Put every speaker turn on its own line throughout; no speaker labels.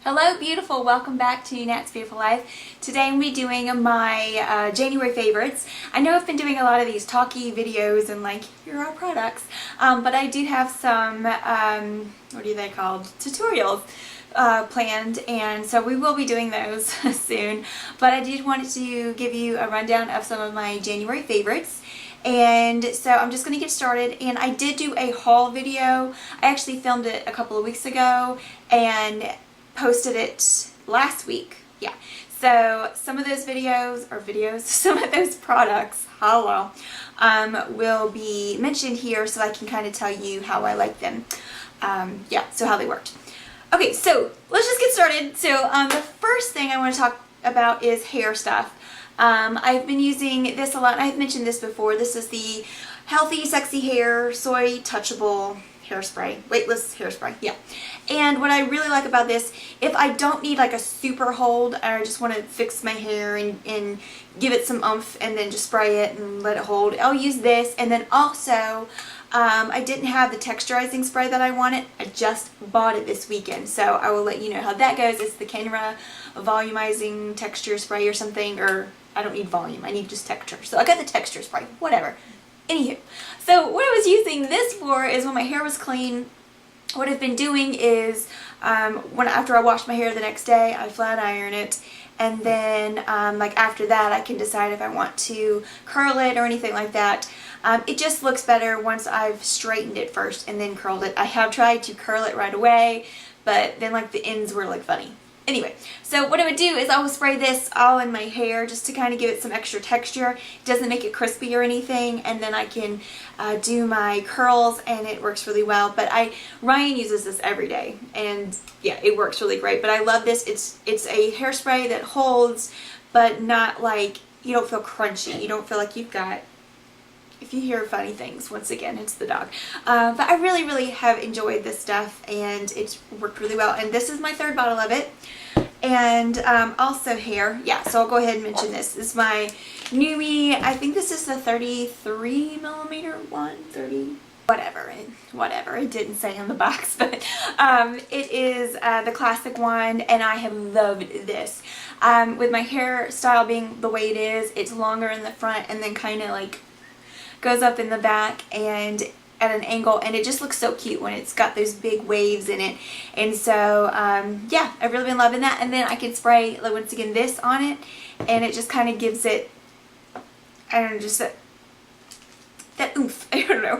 Hello beautiful, welcome back to Nat's Beautiful Life. Today I'm going to be doing my January favorites. I know I've been doing a lot of these talky videos and like, here are our products, but I do have some, what are they called, tutorials planned, and so we will be doing those soon. But I did want to give you a rundown of some of my January favorites. And so I'm just going to get started, and I did do a haul video. I actually filmed it a couple of weeks ago and posted it last week. Yeah, so some of those some of those products, will be mentioned here, so I can kind of tell you how I like them. Yeah, so how they worked. Okay, so let's just get started. So the first thing I want to talk about is hair stuff. I've been using this a lot. I've mentioned this before. This is the Healthy Sexy Hair Soy Touchable Hairspray, weightless hairspray. Yeah. And what I really like about this, if I don't need like a super hold, I just want to fix my hair and give it some oomph and then just spray it and let it hold, I'll use this. And then also, I didn't have the texturizing spray that I wanted. I just bought it this weekend, so I will let you know how that goes. It's the Kenra volumizing texture spray or something, or I don't need volume, I need just texture. So I got the texture spray, whatever. Anywho, so what I was using this for is when my hair was clean. What I've been doing is after I wash my hair the next day, I flat iron it, and then like after that I can decide if I want to curl it or anything like that. It just looks better once I've straightened it first and then curled it. I have tried to curl it right away, but then like the ends were like funny. Anyway, so what I would do is I would spray this all in my hair just to kind of give it some extra texture. It doesn't make it crispy or anything, and then I can do my curls, and it works really well. But Ryan uses this every day, and yeah, it works really great. But I love this. It's a hairspray that holds, but not like, you don't feel crunchy. You don't feel like you've got, if you hear funny things, once again, it's the dog. But I really have enjoyed this stuff, and it's worked really well. And this is my third bottle of it. And also hair. Yeah, so I'll go ahead and mention this. This is my Numi. I think this is the 33 millimeter one, 30, whatever. It didn't say on the box, but it is the classic one, and I have loved this. With my hairstyle being the way it is, it's longer in the front and then kind of like goes up in the back and at an angle, and it just looks so cute when it's got those big waves in it. And so yeah, I've really been loving that. And then I can spray, like, once again, this on it, and it just kind of gives it, I don't know, just that oomph. I don't know.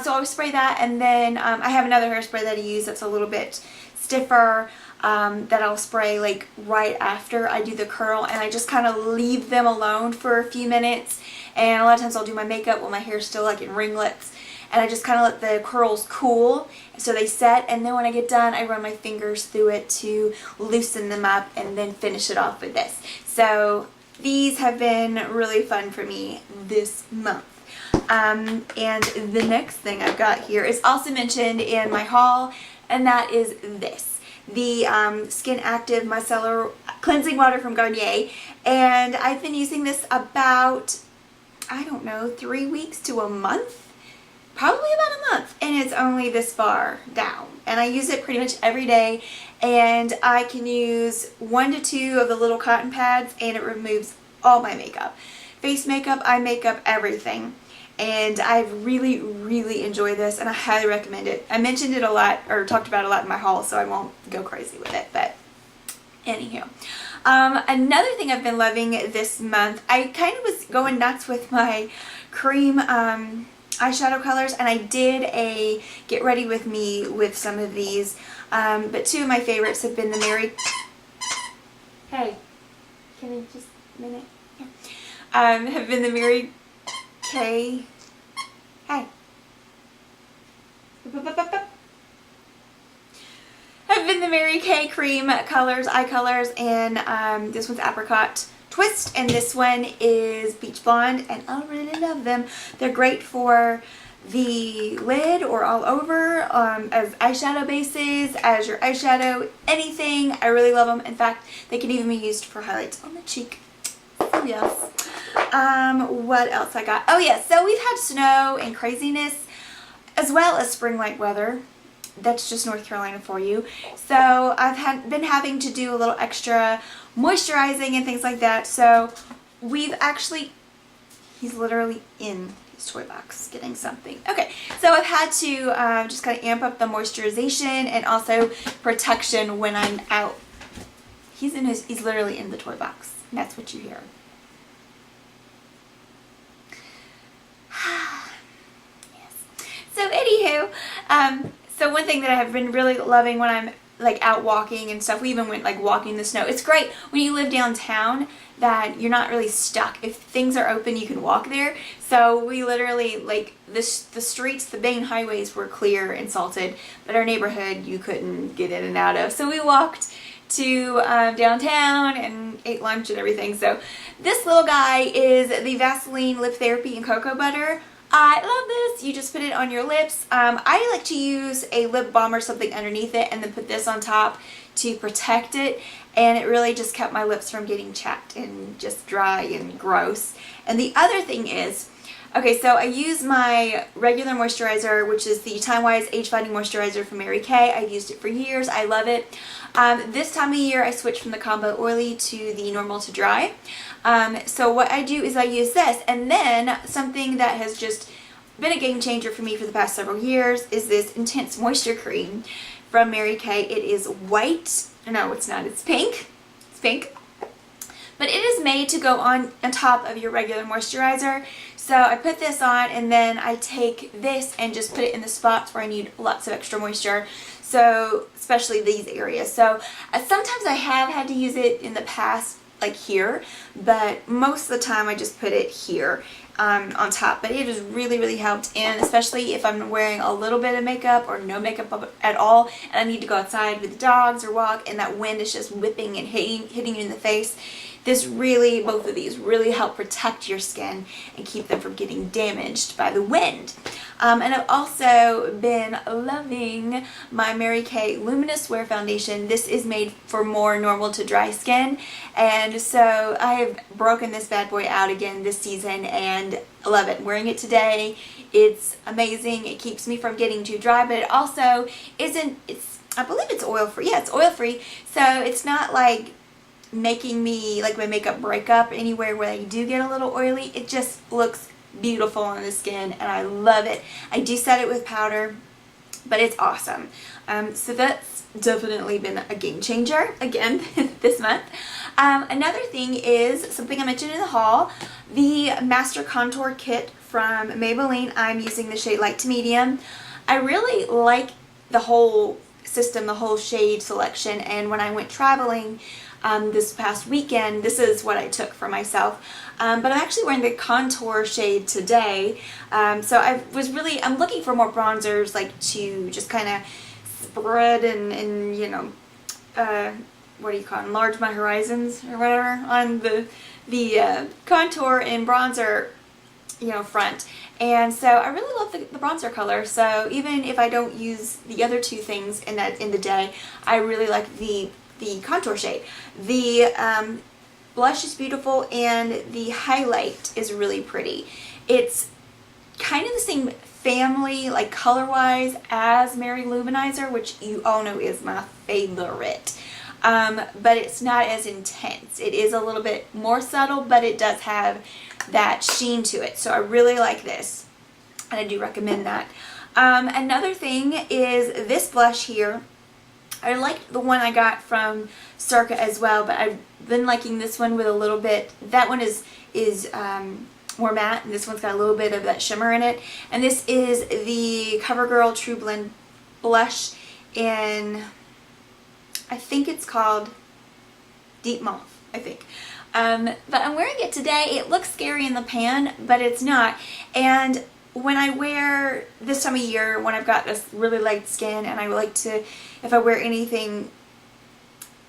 So I'll spray that, and then I have another hairspray that I use that's a little bit stiffer, that I'll spray like right after I do the curl, and I just kind of leave them alone for a few minutes. And a lot of times I'll do my makeup while my hair's still like in ringlets, and I just kind of let the curls cool so they set, and then when I get done I run my fingers through it to loosen them up and then finish it off with this. So these have been really fun for me this month. And the next thing I've got here is also mentioned in my haul, and that is this. The Skin Active Micellar Cleansing Water from Garnier. And I've been using this about, I don't know, 3 weeks to a month? Probably about a month, and it's only this far down. And I use it pretty much every day, and I can use 1 to 2 of the little cotton pads, and it removes all my makeup. Face makeup, eye makeup, everything. And I've really enjoyed this, and I highly recommend it. I mentioned it a lot, or talked about it a lot in my haul, so I won't go crazy with it, but anywho. Another thing I've been loving this month, I kind of was going nuts with my cream eyeshadow colors, and I did a get ready with me with some of these, but two of my favorites have been the Hey, can I just a minute? Yeah. Have been the Mary Kay. Hey. Have been the Mary Kay cream colors, eye colors, and this one's Apricot Twist, and this one is Beach Blonde, and I really love them. They're great for the lid or all over, as eyeshadow bases, as your eyeshadow, anything. I really love them. In fact, they can even be used for highlights on the cheek. So yes. What else I got? Oh yeah, so we've had snow and craziness, as well as spring-like weather that's just North Carolina for you. So I've been having to do a little extra moisturizing and things like that. So we've actually, he's literally in his toy box getting something. Okay, so I've had to just kind of amp up the moisturization and also protection when I'm out. He's literally in the toy box. And that's what you hear. So anywho, so one thing that I have been really loving when I'm like out walking and stuff, we even went like walking in the snow. It's great when you live downtown that you're not really stuck. If things are open, you can walk there. So we literally, like, the streets, the main highways were clear and salted, but our neighborhood you couldn't get in and out of. So we walked to downtown and ate lunch and everything. So this little guy is the Vaseline Lip Therapy and Cocoa Butter. I love this. You just put it on your lips. I like to use a lip balm or something underneath it and then put this on top to protect it, and it really just kept my lips from getting chapped and just dry and gross. And the other thing is, okay, so I use my regular moisturizer, which is the Time Wise Age Fighting Moisturizer from Mary Kay. I've used it for years. I love it. This time of year, I switched from the Combo Oily to the Normal to Dry. So what I do is I use this, and then something that has just been a game changer for me for the past several years is this Intense Moisture Cream from Mary Kay. It is white. No, it's not. It's pink. It's pink. But it is made to go on top of your regular moisturizer. So I put this on, and then I take this and just put it in the spots where I need lots of extra moisture. So especially these areas. So sometimes I have had to use it in the past, like here, but most of the time I just put it here on top. But it has really, really helped, and especially if I'm wearing a little bit of makeup or no makeup at all, and I need to go outside with the dogs or walk, and that wind is just whipping and hitting you in the face. This really, both of these really help protect your skin and keep them from getting damaged by the wind. And I've also been loving my Mary Kay Luminous Wear Foundation. This is made for more normal to dry skin, and so I have broken this bad boy out again this season, and I love it. I'm wearing it today. It's amazing. It keeps me from getting too dry, but it also I believe it's oil free. Yeah, it's oil free, so it's not like making me, like, my makeup break up anywhere where I do get a little oily. It just looks beautiful on the skin, and I love it. I do set it with powder, but it's awesome. So that's definitely been a game changer again this month. Another thing is something I mentioned in the haul, the Master Contour Kit from Maybelline. I'm using the shade Light to Medium. I really like the whole system, the whole shade selection, and when I went traveling this past weekend, this is what I took for myself. But I'm actually wearing the contour shade today. So I'm looking for more bronzers, like, to just kind of spread and you know, what do you call it, enlarge my horizons or whatever on the contour and bronzer, you know, front. And so I really love the bronzer color. So even if I don't use the other two things in the day, I really like the contour shade. The blush is beautiful, and the highlight is really pretty. It's kind of the same family, like color-wise, as Mary Luminizer, which you all know is my favorite. But it's not as intense. It is a little bit more subtle, but it does have that sheen to it. So I really like this, and I do recommend that. Another thing is this blush here. I like the one I got from Circa as well, but I've been liking this one with a little bit. That one is more matte, and this one's got a little bit of that shimmer in it. And this is the CoverGirl True Blend blush in, I think it's called Deep Mauve, I think. But I'm wearing it today. It looks scary in the pan, but it's not. And when I wear this time of year, when I've got this really light skin, and I like to, if I wear anything,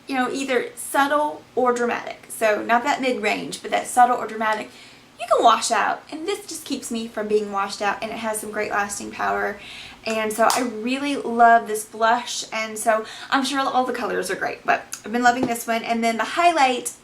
you know, either subtle or dramatic, so not that mid-range, but that subtle or dramatic, you can wash out, and this just keeps me from being washed out, and it has some great lasting power. And so I really love this blush, and so I'm sure all the colors are great, but I've been loving this one. And then the highlight,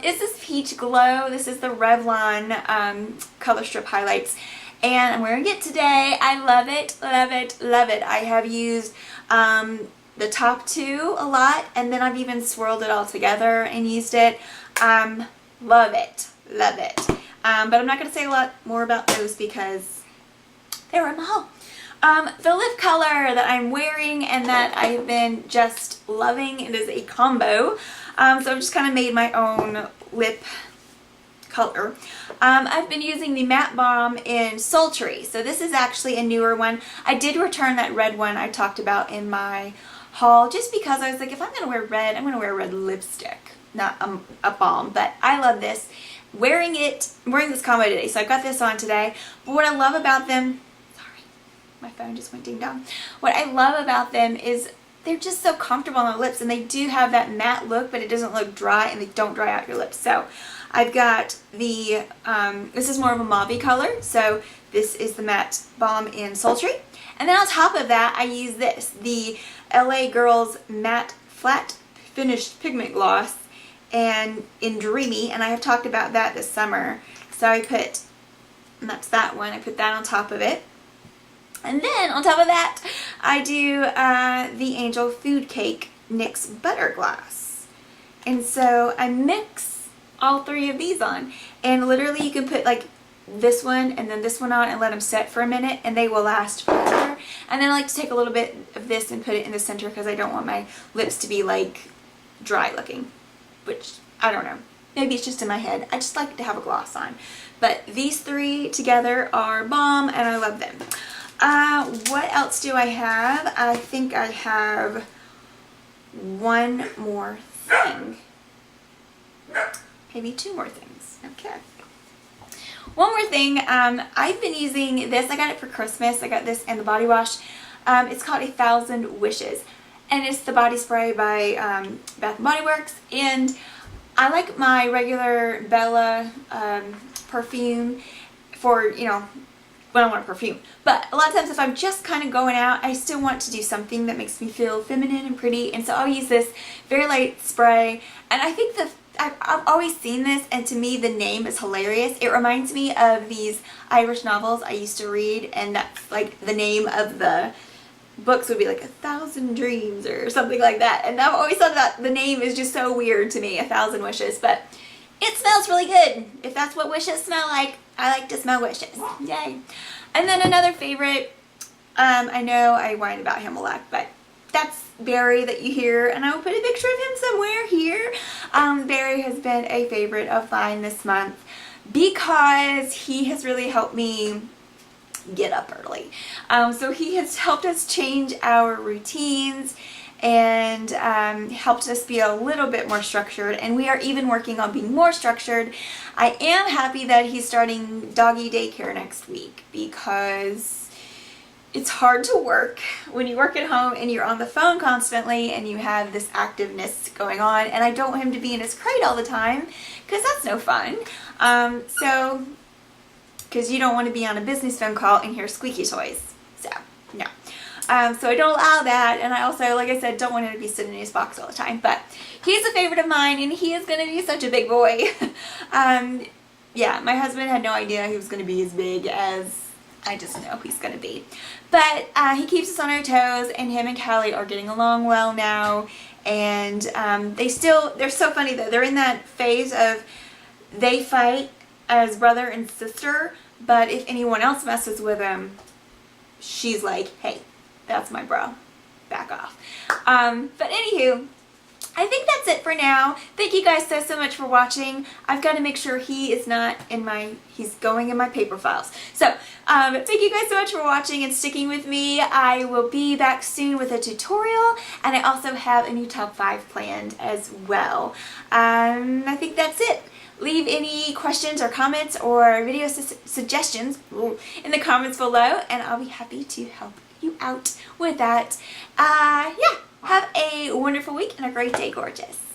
is this Peach Glow. This is the Revlon color strip highlights, and I'm wearing it today. I love it, love it, love it. I have used the top two a lot, and then I've even swirled it all together and used it. Love it, love it. But I'm not going to say a lot more about those because they're in my haul. The lip color that I'm wearing and that I've been just loving, it is a combo. So I've just kind of made my own lip color. I've been using the Matte Balm in Sultry. So this is actually a newer one. I did return that red one I talked about in my haul just because I was like, if I'm going to wear red, I'm going to wear red lipstick, not a balm. But I love this. I'm wearing this combo today, so I've got this on today. But what I love about them, sorry, my phone just went ding dong. What I love about them is they're just so comfortable on the lips, and they do have that matte look, but it doesn't look dry, and they don't dry out your lips. So I've got the, this is more of a mauve color, so this is the Matte Balm in Sultry. And then on top of that, I use this, the LA Girls Matte Flat Finished Pigment Gloss and in Dreamy, and I have talked about that this summer. So I put, and that's that one, I put that on top of it. And then on top of that, I do the Angel Food Cake NYX Butter Gloss. And so I mix all three of these on, and literally you can put like this one and then this one on and let them set for a minute, and they will last forever. And then I like to take a little bit of this and put it in the center because I don't want my lips to be like dry looking, which I don't know, maybe it's just in my head. I just like to have a gloss on. But these three together are bomb, and I love them. What else do I have? I think I have one more thing. Maybe two more things. Okay. One more thing. I've been using this. I got it for Christmas. I got this and the body wash. It's called 1,000 Wishes. And it's the body spray by Bath & Body Works. And I like my regular Bella perfume for, you know, when I want a perfume. But a lot of times if I'm just kind of going out, I still want to do something that makes me feel feminine and pretty. And so I'll use this very light spray. And I think I've always seen this, and to me the name is hilarious. It reminds me of these Irish novels I used to read, and that's like the name of the books would be like 1,000 Dreams or something like that. And I've always thought that the name is just so weird to me, 1,000 Wishes. But it smells really good. If that's what wishes smell like, I like to smell wishes. Yay. And then another favorite, I know I whine about him a lot, but that's Barry that you hear, and I will put a picture of him somewhere here. Barry has been a favorite of mine this month because he has really helped me get up early. So he has helped us change our routines and helped us be a little bit more structured, and we are even working on being more structured. I am happy that he's starting doggy daycare next week because it's hard to work when you work at home and you're on the phone constantly and you have this activeness going on, and I don't want him to be in his crate all the time because that's no fun. Because you don't want to be on a business phone call and hear squeaky toys. So, no. So I don't allow that, and I also, like I said, don't want him to be sitting in his box all the time. But he's a favorite of mine, and he is going to be such a big boy. Yeah, my husband had no idea he was going to be as big as I just know he's going to be. But he keeps us on our toes, and him and Callie are getting along well now. And they're so funny though. They're in that phase of they fight as brother and sister, but if anyone else messes with him, she's like, hey, that's my bro, back off. But anywho, I think that's it for now. Thank you guys so much for watching. I've got to make sure he is not in he's going in my paper files. So thank you guys so much for watching and sticking with me. I will be back soon with a tutorial, and I also have a new top 5 planned as well. I think that's it. Leave any questions or comments or video suggestions in the comments below, and I'll be happy to help you out with that. Yeah, have a wonderful week and a great day, gorgeous.